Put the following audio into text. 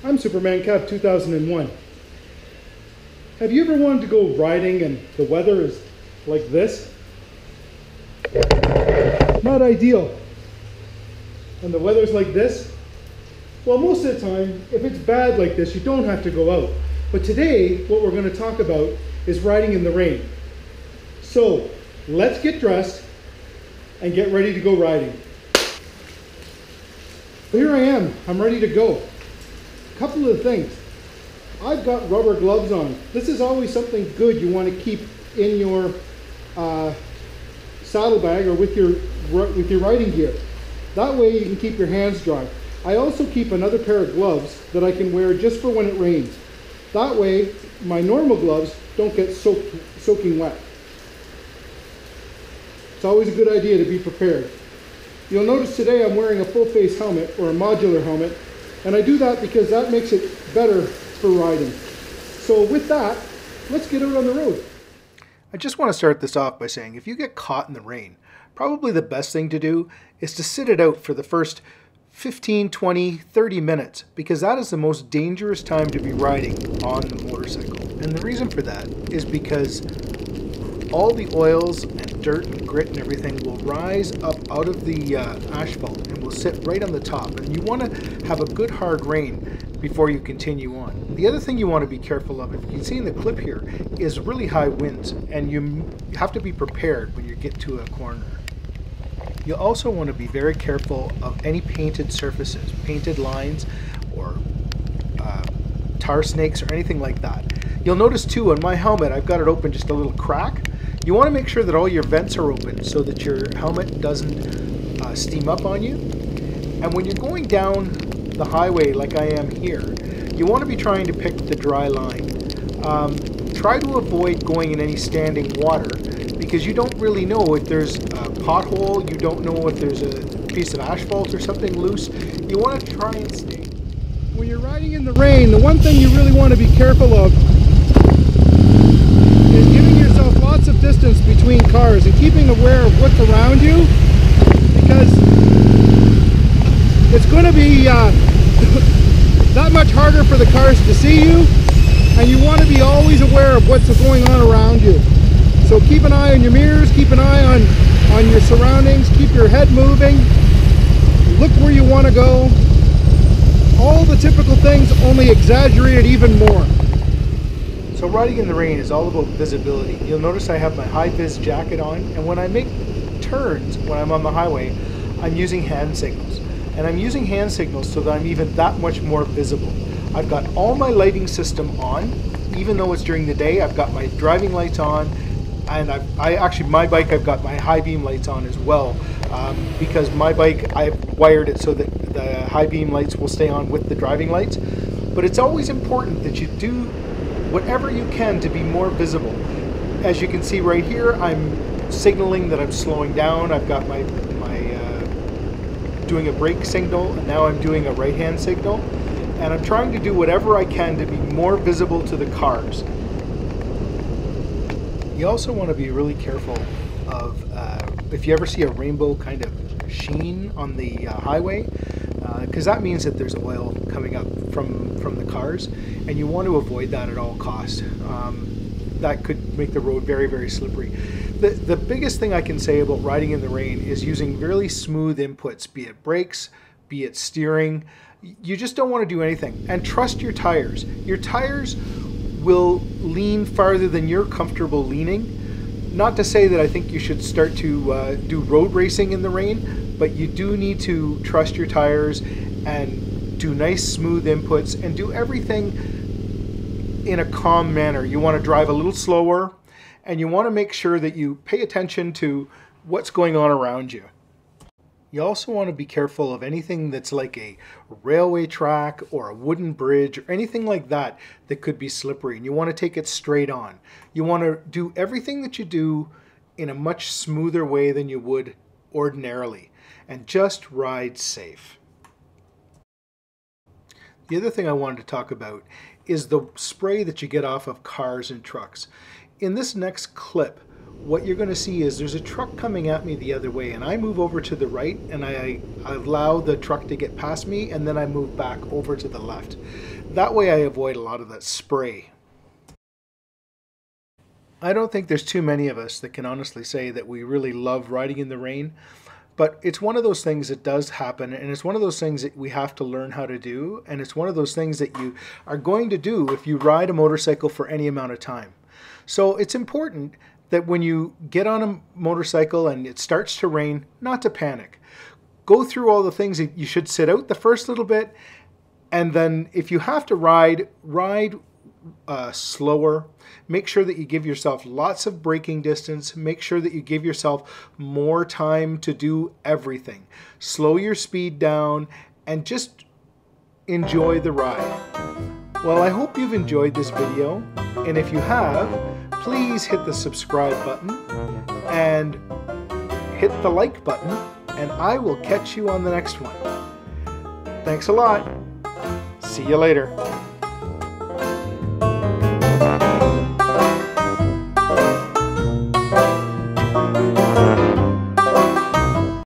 I'm Superman Cap 2001. Have you ever wanted to go riding and the weather is like this? Not ideal. And the weather's like this? Well, most of the time, if it's bad like this, you don't have to go out. But today, what we're going to talk about is riding in the rain. So, let's get dressed and get ready to go riding. Here I am, I'm ready to go. A couple of things. I've got rubber gloves on. This is always something good you want to keep in your saddlebag or with your riding gear. That way you can keep your hands dry. I also keep another pair of gloves that I can wear just for when it rains. That way my normal gloves don't get soaking wet. It's always a good idea to be prepared. You'll notice today I'm wearing a full face helmet or a modular helmet, and I do that because that makes it better for riding. So with that, let's get out on the road. I just want to start this off by saying if you get caught in the rain, probably the best thing to do is to sit it out for the first 15, 20, 30 minutes, because that is the most dangerous time to be riding on the motorcycle. And the reason for that is because all the oils and dirt and grit and everything will rise up out of the asphalt and will sit right on the top. And you want to have a good hard rain before you continue on. The other thing you want to be careful of, if you can see in the clip here, is really high winds, and you have to be prepared when you get to a corner. You also want to be very careful of any painted surfaces, painted lines or tar snakes or anything like that. You'll notice too on my helmet I've got it open just a little crack. You want to make sure that all your vents are open so that your helmet doesn't steam up on you. And when you're going down the highway like I am here, you want to be trying to pick the dry line. Try to avoid going in any standing water because you don't really know if there's a pothole, you don't know if there's a piece of asphalt or something loose. You want to try and stay. When you're riding in the rain, the one thing you really want to be careful of is giving yourself lots of distance between cars and keeping aware of what's around you, because it's going to be that much harder for the cars to see you, and you want to be always aware of what's going on around you. So keep an eye on your mirrors, keep an eye on your surroundings, keep your head moving, look where you want to go. All the typical things, only exaggerated even more. So riding in the rain is all about visibility. You'll notice I have my high-vis jacket on, and when I make turns, when I'm on the highway, I'm using hand signals. And I'm using hand signals so that I'm even that much more visible. I've got all my lighting system on, even though it's during the day. I've got my driving lights on, and my bike I've got my high beam lights on as well, because my bike I've wired it so that the high beam lights will stay on with the driving lights. But it's always important that you do whatever you can to be more visible. As you can see right here, I'm signaling that I'm slowing down. I've got my doing a brake signal, and now I'm doing a right hand signal, and I'm trying to do whatever I can to be more visible to the cars. You also want to be really careful of if you ever see a rainbow kind of sheen on the highway, because that means that there's oil coming up from the cars, and you want to avoid that at all costs. That could make the road very, very slippery. The biggest thing I can say about riding in the rain is using really smooth inputs, be it brakes, be it steering. You just don't want to do anything. And trust your tires. Your tires will lean farther than you're comfortable leaning. Not to say that I think you should start to do road racing in the rain, but you do need to trust your tires and do nice smooth inputs and do everything in a calm manner. You want to drive a little slower, and you want to make sure that you pay attention to what's going on around you. You also want to be careful of anything that's like a railway track or a wooden bridge or anything like that that could be slippery, and you want to take it straight on. You want to do everything that you do in a much smoother way than you would ordinarily, and just ride safe. The other thing I wanted to talk about is the spray that you get off of cars and trucks. In this next clip, what you're going to see is there's a truck coming at me the other way, and I move over to the right and I allow the truck to get past me, and then I move back over to the left. That way I avoid a lot of that spray. I don't think there's too many of us that can honestly say that we really love riding in the rain, but it's one of those things that does happen, and it's one of those things that we have to learn how to do, and it's one of those things that you are going to do if you ride a motorcycle for any amount of time. So it's important that when you get on a motorcycle and it starts to rain, not to panic. Go through all the things that you should sit out the first little bit, and then if you have to ride slower. Make sure that you give yourself lots of braking distance. Make sure that you give yourself more time to do everything. Slow your speed down and just enjoy the ride. Well, I hope you've enjoyed this video, and if you have, please hit the subscribe button and hit the like button, and I will catch you on the next one. Thanks a lot. See you later.